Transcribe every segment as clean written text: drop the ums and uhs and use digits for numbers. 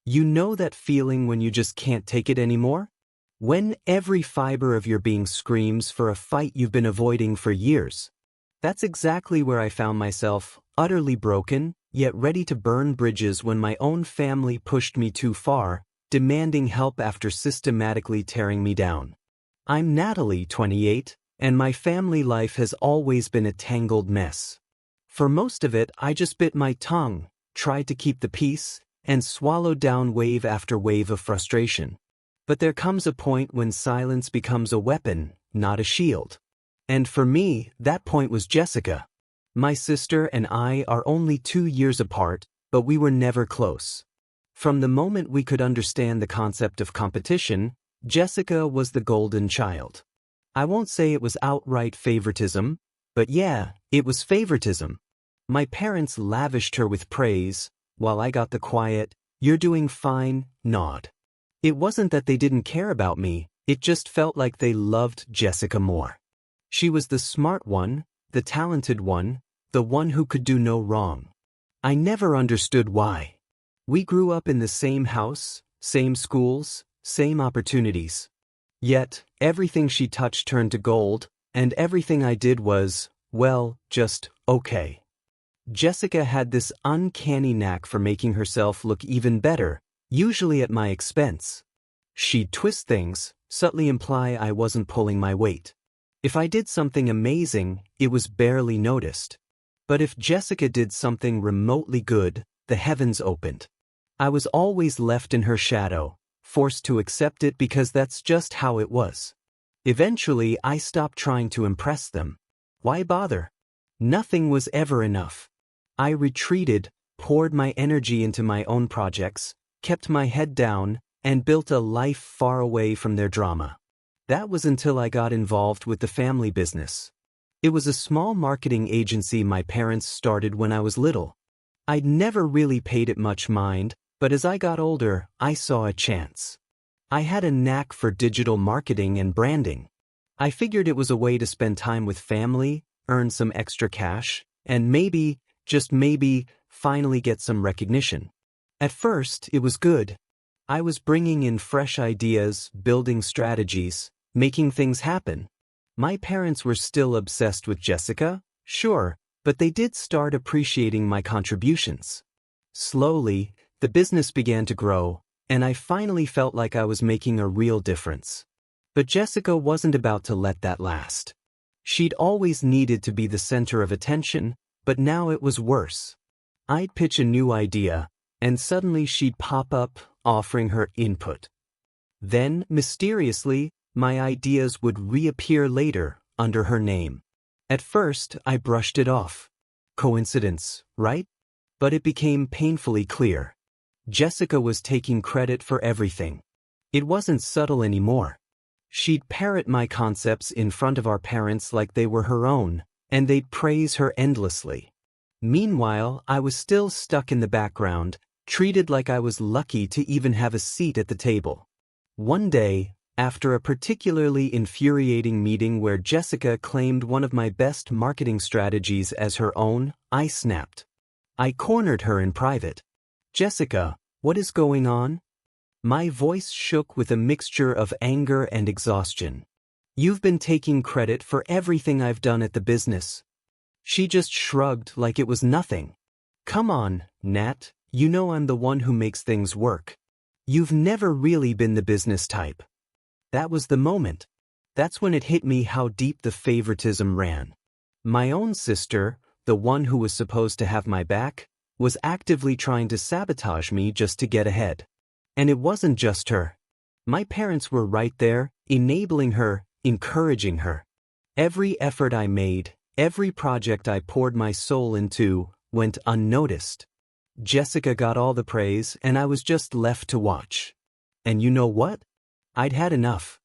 You know that feeling when you just can't take it anymore? When every fiber of your being screams for a fight you've been avoiding for years. That's exactly where I found myself, utterly broken, yet ready to burn bridges when my own family pushed me too far, demanding help after systematically tearing me down. I'm Natalie, 28, and my family life has always been a tangled mess. For most of it, I just bit my tongue, tried to keep the peace, and swallowed down wave after wave of frustration. But there comes a point when silence becomes a weapon, not a shield. And for me, that point was Jessica. My sister and I are only 2 years apart, but we were never close. From the moment we could understand the concept of competition, Jessica was the golden child. I won't say it was outright favoritism, but yeah, it was favoritism. My parents lavished her with praise, while I got the quiet, "You're doing fine" nod. It wasn't that they didn't care about me, it just felt like they loved Jessica more. She was the smart one, the talented one, the one who could do no wrong. I never understood why. We grew up in the same house, same schools, same opportunities. Yet, everything she touched turned to gold, and everything I did was, well, just okay. Jessica had this uncanny knack for making herself look even better, usually at my expense. She'd twist things, subtly imply I wasn't pulling my weight. If I did something amazing, it was barely noticed. But if Jessica did something remotely good, the heavens opened. I was always left in her shadow, forced to accept it because that's just how it was. Eventually, I stopped trying to impress them. Why bother? Nothing was ever enough. I retreated, poured my energy into my own projects, kept my head down, and built a life far away from their drama. That was until I got involved with the family business. It was a small marketing agency my parents started when I was little. I'd never really paid it much mind, but as I got older, I saw a chance. I had a knack for digital marketing and branding. I figured it was a way to spend time with family, earn some extra cash, and maybe, just maybe, finally get some recognition. At first, it was good. I was bringing in fresh ideas, building strategies, making things happen. My parents were still obsessed with Jessica, sure, but they did start appreciating my contributions. Slowly, the business began to grow, and I finally felt like I was making a real difference. But Jessica wasn't about to let that last. She'd always needed to be the center of attention, but now it was worse. I'd pitch a new idea, and suddenly she'd pop up, offering her input. Then, mysteriously, my ideas would reappear later, under her name. At first, I brushed it off. Coincidence, right? But it became painfully clear. Jessica was taking credit for everything. It wasn't subtle anymore. She'd parrot my concepts in front of our parents like they were her own, and they'd praise her endlessly. Meanwhile, I was still stuck in the background, treated like I was lucky to even have a seat at the table. One day, after a particularly infuriating meeting where Jessica claimed one of my best marketing strategies as her own, I snapped. I cornered her in private. "Jessica, what is going on?" My voice shook with a mixture of anger and exhaustion. "You've been taking credit for everything I've done at the business." She just shrugged like it was nothing. "Come on, Nat, you know I'm the one who makes things work. You've never really been the business type." That was the moment. That's when it hit me how deep the favoritism ran. My own sister, the one who was supposed to have my back, was actively trying to sabotage me just to get ahead. And it wasn't just her. My parents were right there, enabling her, encouraging her. Every effort I made, every project I poured my soul into, went unnoticed. Jessica got all the praise, and I was just left to watch. And you know what? I'd had enough.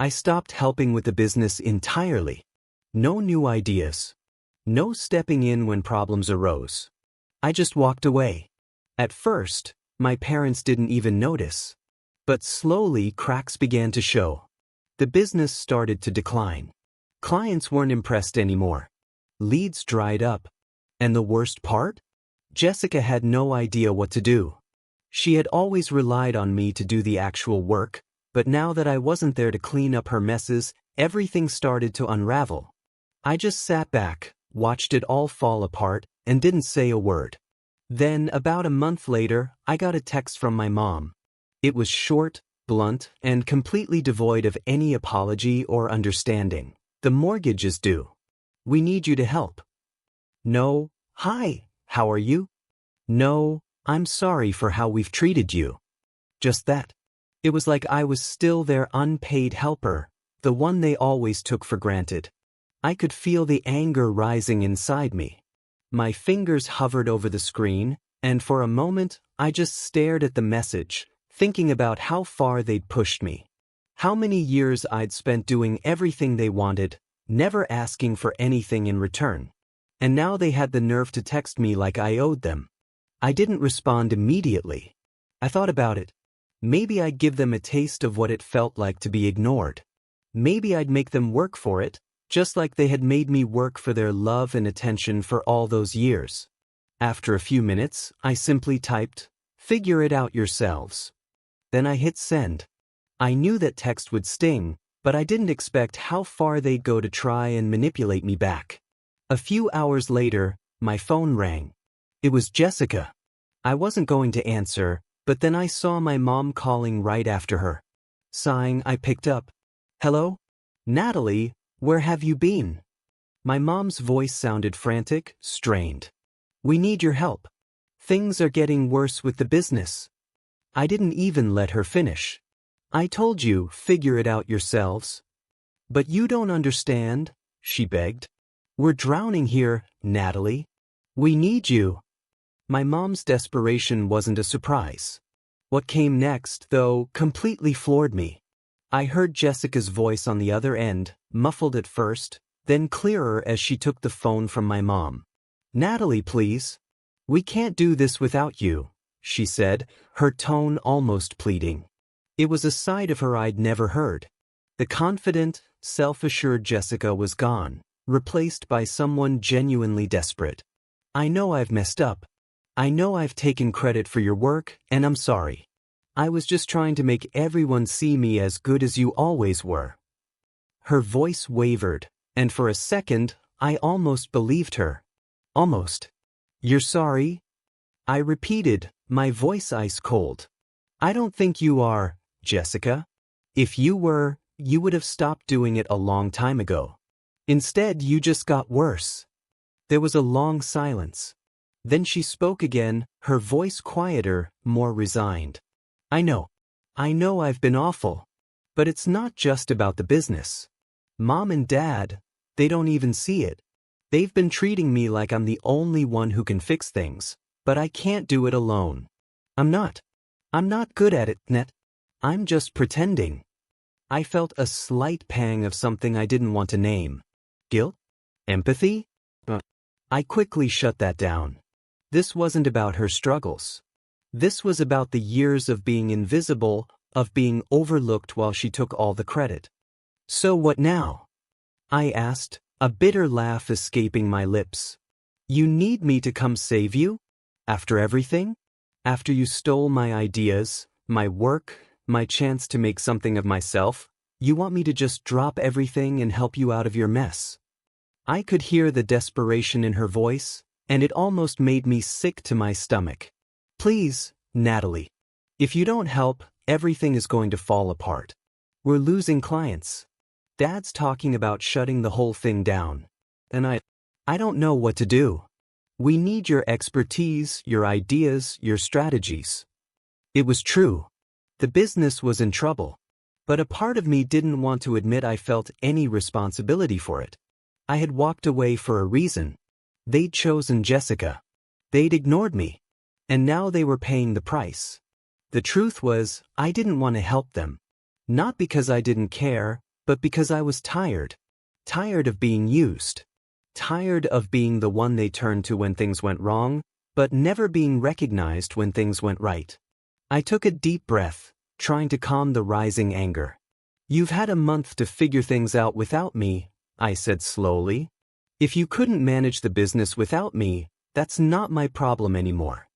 I stopped helping with the business entirely. No new ideas. No stepping in when problems arose. I just walked away. At first, my parents didn't even notice. But slowly cracks began to show. The business started to decline. Clients weren't impressed anymore. Leads dried up. And the worst part? Jessica had no idea what to do. She had always relied on me to do the actual work, but now that I wasn't there to clean up her messes, everything started to unravel. I just sat back, watched it all fall apart, and didn't say a word. Then, about a month later, I got a text from my mom. It was short, blunt, and completely devoid of any apology or understanding. The mortgage is due. We need you to help. No, hi, how are you? No, I'm sorry for how we've treated you. Just that. It was like I was still their unpaid helper, the one they always took for granted. I could feel the anger rising inside me. My fingers hovered over the screen, and for a moment, I just stared at the message, thinking about how far they'd pushed me. How many years I'd spent doing everything they wanted, never asking for anything in return. And now they had the nerve to text me like I owed them. I didn't respond immediately. I thought about it. Maybe I'd give them a taste of what it felt like to be ignored. Maybe I'd make them work for it, just like they had made me work for their love and attention for all those years. After a few minutes, I simply typed, "Figure it out yourselves." Then I hit send. I knew that text would sting, but I didn't expect how far they'd go to try and manipulate me back. A few hours later, my phone rang. It was Jessica. I wasn't going to answer, but then I saw my mom calling right after her. Sighing, I picked up. "Hello? Natalie, where have you been?" My mom's voice sounded frantic, strained. "We need your help. Things are getting worse with the business." I didn't even let her finish. "I told you, figure it out yourselves." "But you don't understand," she begged. "We're drowning here, Natalie. We need you." My mom's desperation wasn't a surprise. What came next, though, completely floored me. I heard Jessica's voice on the other end, muffled at first, then clearer as she took the phone from my mom. "Natalie, please. We can't do this without you," she said, her tone almost pleading. It was a side of her I'd never heard. The confident, self-assured Jessica was gone, replaced by someone genuinely desperate. "I know I've messed up. I know I've taken credit for your work, and I'm sorry. I was just trying to make everyone see me as good as you always were." Her voice wavered, and for a second, I almost believed her. Almost. "You're sorry?" I repeated, my voice ice cold. "I don't think you are, Jessica. If you were, you would have stopped doing it a long time ago. Instead, you just got worse." There was a long silence. Then she spoke again, her voice quieter, more resigned. I know I've been awful. But it's not just about the business. Mom and Dad, they don't even see it. They've been treating me like I'm the only one who can fix things, but I can't do it alone. I'm not good at it, Net. I'm just pretending." I felt a slight pang of something I didn't want to name. Guilt? Empathy? I quickly shut that down. This wasn't about her struggles. This was about the years of being invisible, of being overlooked while she took all the credit. "So what now?" I asked, a bitter laugh escaping my lips. "You need me to come save you? After everything? After you stole my ideas, my work, my chance to make something of myself, you want me to just drop everything and help you out of your mess?" I could hear the desperation in her voice, and it almost made me sick to my stomach. "Please, Natalie. If you don't help, everything is going to fall apart. We're losing clients. Dad's talking about shutting the whole thing down. And I don't know what to do. We need your expertise, your ideas, your strategies." It was true. The business was in trouble. But a part of me didn't want to admit I felt any responsibility for it. I had walked away for a reason. They'd chosen Jessica. They'd ignored me. And now they were paying the price. The truth was, I didn't want to help them. Not because I didn't care, but because I was tired. Tired of being used. Tired of being the one they turned to when things went wrong, but never being recognized when things went right. I took a deep breath, trying to calm the rising anger. "You've had a month to figure things out without me," I said slowly. "If you couldn't manage the business without me, that's not my problem anymore.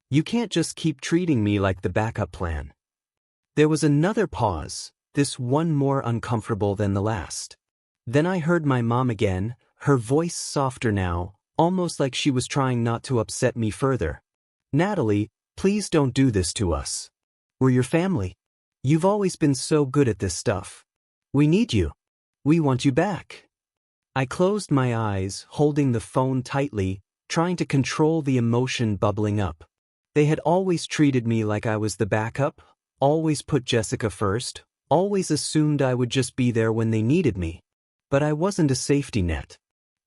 You can't just keep treating me like the backup plan. There was another pause, this one more uncomfortable than the last. Then I heard my mom again, her voice softer now, almost like she was trying not to upset me further. Natalie, please don't do this to us. We're your family. You've always been so good at this stuff. We need you. We want you back. I closed my eyes, holding the phone tightly, trying to control the emotion bubbling up. They had always treated me like I was the backup, always put Jessica first, always assumed I would just be there when they needed me. But I wasn't a safety net.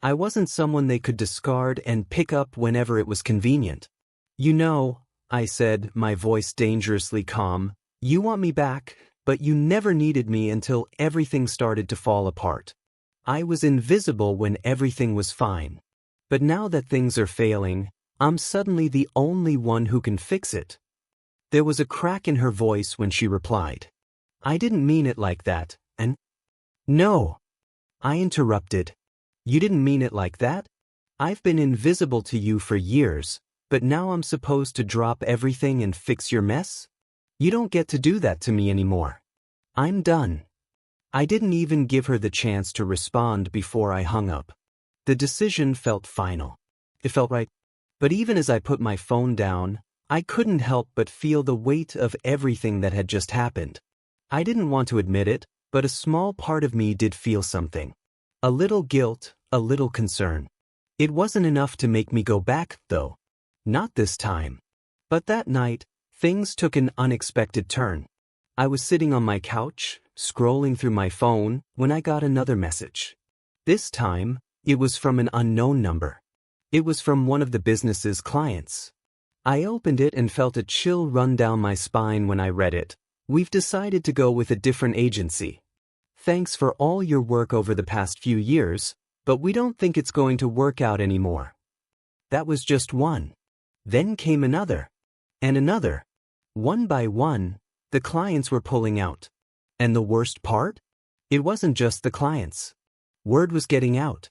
I wasn't someone they could discard and pick up whenever it was convenient. You know, I said, my voice dangerously calm, you want me back, but you never needed me until everything started to fall apart. I was invisible when everything was fine. But now that things are failing, I'm suddenly the only one who can fix it. There was a crack in her voice when she replied. I didn't mean it like that, and... No. I interrupted. You didn't mean it like that? I've been invisible to you for years, but now I'm supposed to drop everything and fix your mess? You don't get to do that to me anymore. I'm done. I didn't even give her the chance to respond before I hung up. The decision felt final. It felt right. But even as I put my phone down, I couldn't help but feel the weight of everything that had just happened. I didn't want to admit it, but a small part of me did feel something. A little guilt, a little concern. It wasn't enough to make me go back, though. Not this time. But that night, things took an unexpected turn. I was sitting on my couch, scrolling through my phone, when I got another message. This time, it was from an unknown number. It was from one of the business's clients. I opened it and felt a chill run down my spine when I read it. We've decided to go with a different agency. Thanks for all your work over the past few years, but we don't think it's going to work out anymore. That was just one. Then came another. And another. One by one, the clients were pulling out. And the worst part? It wasn't just the clients. Word was getting out.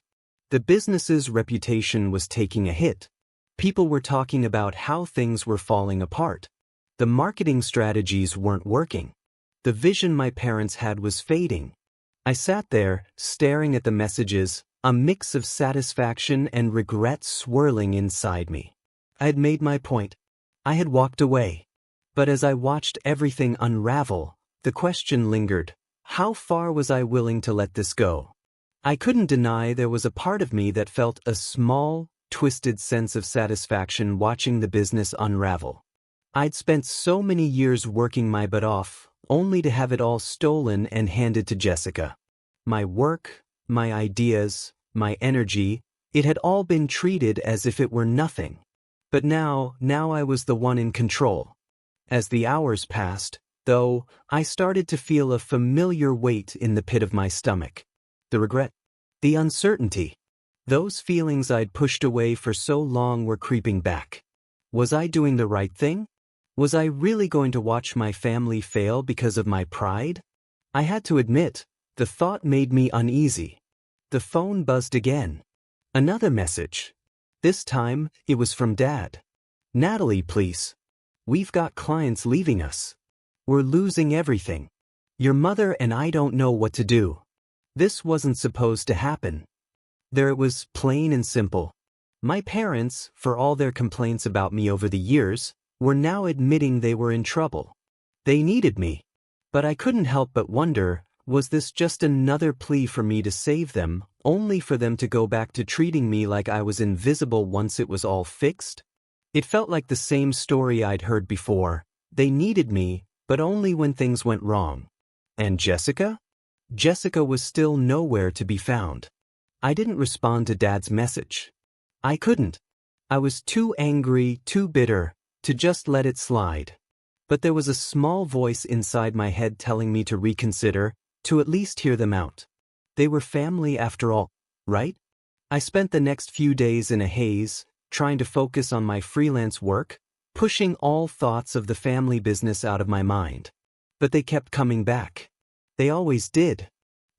The business's reputation was taking a hit. People were talking about how things were falling apart. The marketing strategies weren't working. The vision my parents had was fading. I sat there, staring at the messages, a mix of satisfaction and regret swirling inside me. I had made my point. I had walked away. But as I watched everything unravel, the question lingered, how far was I willing to let this go? I couldn't deny there was a part of me that felt a small, twisted sense of satisfaction watching the business unravel. I'd spent so many years working my butt off, only to have it all stolen and handed to Jessica. My work, my ideas, my energy, it had all been treated as if it were nothing. But now I was the one in control. As the hours passed, though, I started to feel a familiar weight in the pit of my stomach. The regret, the uncertainty. Those feelings I'd pushed away for so long were creeping back. Was I doing the right thing? Was I really going to watch my family fail because of my pride? I had to admit, the thought made me uneasy. The phone buzzed again. Another message. This time, it was from Dad. Natalie, please. We've got clients leaving us. We're losing everything. Your mother and I don't know what to do. This wasn't supposed to happen. There it was, plain and simple. My parents, for all their complaints about me over the years, were now admitting they were in trouble. They needed me. But I couldn't help but wonder, was this just another plea for me to save them, only for them to go back to treating me like I was invisible once it was all fixed? It felt like the same story I'd heard before. They needed me, but only when things went wrong. And Jessica? Jessica was still nowhere to be found. I didn't respond to Dad's message. I couldn't. I was too angry, too bitter, to just let it slide. But there was a small voice inside my head telling me to reconsider, to at least hear them out. They were family after all, right? I spent the next few days in a haze, trying to focus on my freelance work, pushing all thoughts of the family business out of my mind. But they kept coming back. They always did.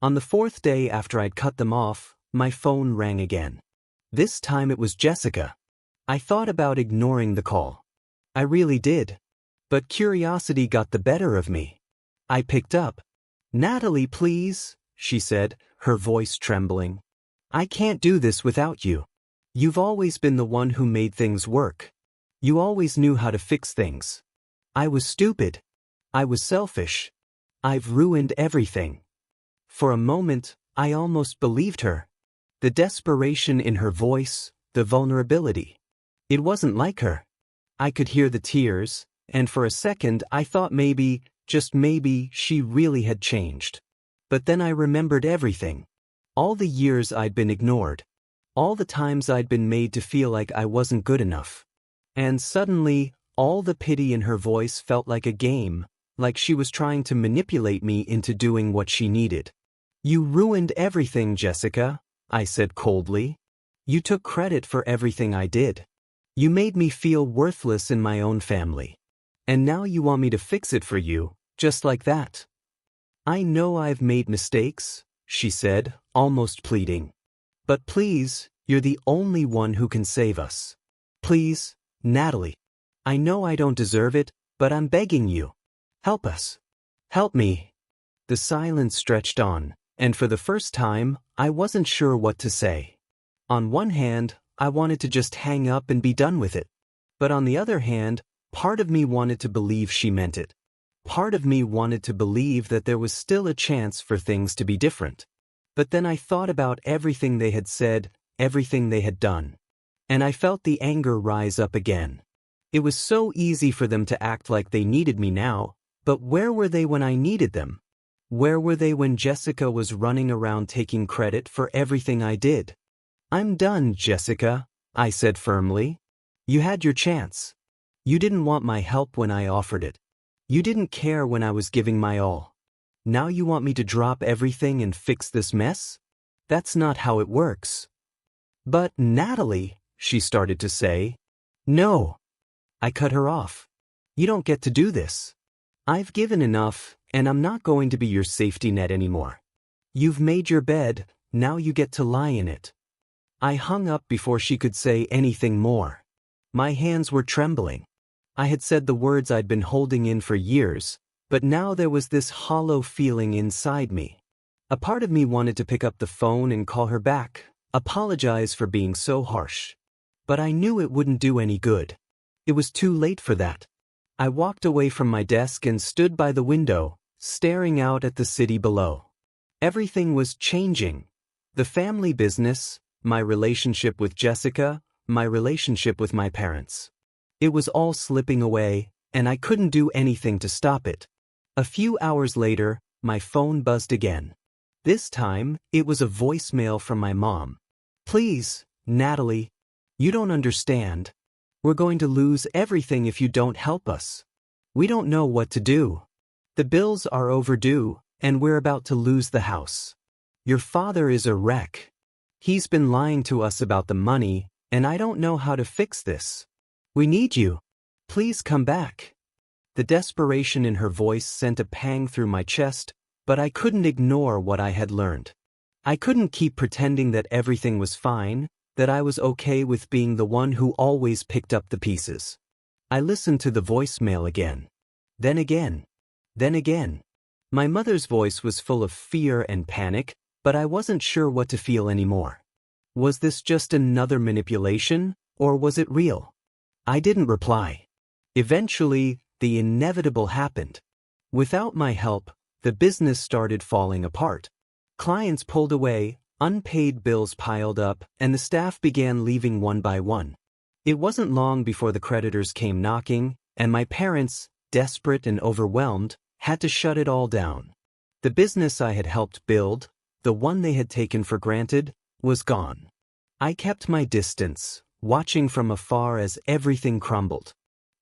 On the fourth day after I'd cut them off, my phone rang again. This time it was Jessica. I thought about ignoring the call. I really did. But curiosity got the better of me. I picked up. "Natalie, please," she said, her voice trembling. "I can't do this without you. You've always been the one who made things work. You always knew how to fix things. I was stupid. I was selfish. I've ruined everything." For a moment, I almost believed her. The desperation in her voice, the vulnerability. It wasn't like her. I could hear the tears, and for a second I thought maybe, just maybe, she really had changed. But then I remembered everything. All the years I'd been ignored. All the times I'd been made to feel like I wasn't good enough. And suddenly, all the pity in her voice felt like a game, like she was trying to manipulate me into doing what she needed. "You ruined everything, Jessica," I said coldly. "You took credit for everything I did. You made me feel worthless in my own family. And now you want me to fix it for you, just like that." "I know I've made mistakes," she said, almost pleading. "But please, you're the only one who can save us. Please, Natalie. I know I don't deserve it, but I'm begging you. Help us. Help me." The silence stretched on, and for the first time, I wasn't sure what to say. On one hand, I wanted to just hang up and be done with it. But on the other hand, part of me wanted to believe she meant it. Part of me wanted to believe that there was still a chance for things to be different. But then I thought about everything they had said, everything they had done. And I felt the anger rise up again. It was so easy for them to act like they needed me now, but where were they when I needed them? Where were they when Jessica was running around taking credit for everything I did? "I'm done, Jessica," I said firmly. "You had your chance. You didn't want my help when I offered it. You didn't care when I was giving my all. Now you want me to drop everything and fix this mess? That's not how it works." "But Natalie," she started to say. "No." I cut her off. "You don't get to do this. I've given enough, and I'm not going to be your safety net anymore. You've made your bed, now you get to lie in it." I hung up before she could say anything more. My hands were trembling. I had said the words I'd been holding in for years, but now there was this hollow feeling inside me. A part of me wanted to pick up the phone and call her back, apologize for being so harsh. But I knew it wouldn't do any good. It was too late for that. I walked away from my desk and stood by the window, staring out at the city below. Everything was changing. The family business, my relationship with Jessica, my relationship with my parents. It was all slipping away, and I couldn't do anything to stop it. A few hours later, my phone buzzed again. This time, it was a voicemail from my mom. "Please, Natalie, you don't understand. We're going to lose everything if you don't help us. We don't know what to do. The bills are overdue, and we're about to lose the house. Your father is a wreck. He's been lying to us about the money, and I don't know how to fix this. We need you. Please come back." The desperation in her voice sent a pang through my chest, but I couldn't ignore what I had learned. I couldn't keep pretending that everything was fine, that I was okay with being the one who always picked up the pieces. I listened to the voicemail again. Then again. Then again. My mother's voice was full of fear and panic, but I wasn't sure what to feel anymore. Was this just another manipulation, or was it real? I didn't reply. Eventually, the inevitable happened. Without my help, the business started falling apart. Clients pulled away, unpaid bills piled up, and the staff began leaving one by one. It wasn't long before the creditors came knocking, and my parents, desperate and overwhelmed, had to shut it all down. The business I had helped build, the one they had taken for granted, was gone. I kept my distance, watching from afar as everything crumbled.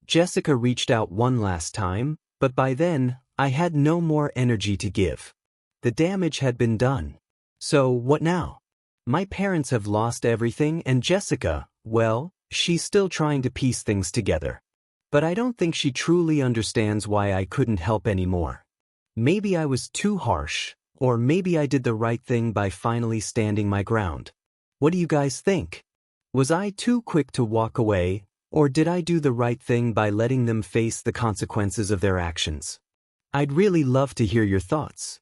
Jessica reached out one last time, but by then, I had no more energy to give. The damage had been done. So what now? My parents have lost everything, and Jessica, well, she's still trying to piece things together. But I don't think she truly understands why I couldn't help anymore. Maybe I was too harsh, or maybe I did the right thing by finally standing my ground. What do you guys think? Was I too quick to walk away, Or did I do the right thing by letting them face the consequences of their actions? I'd really love to hear your thoughts.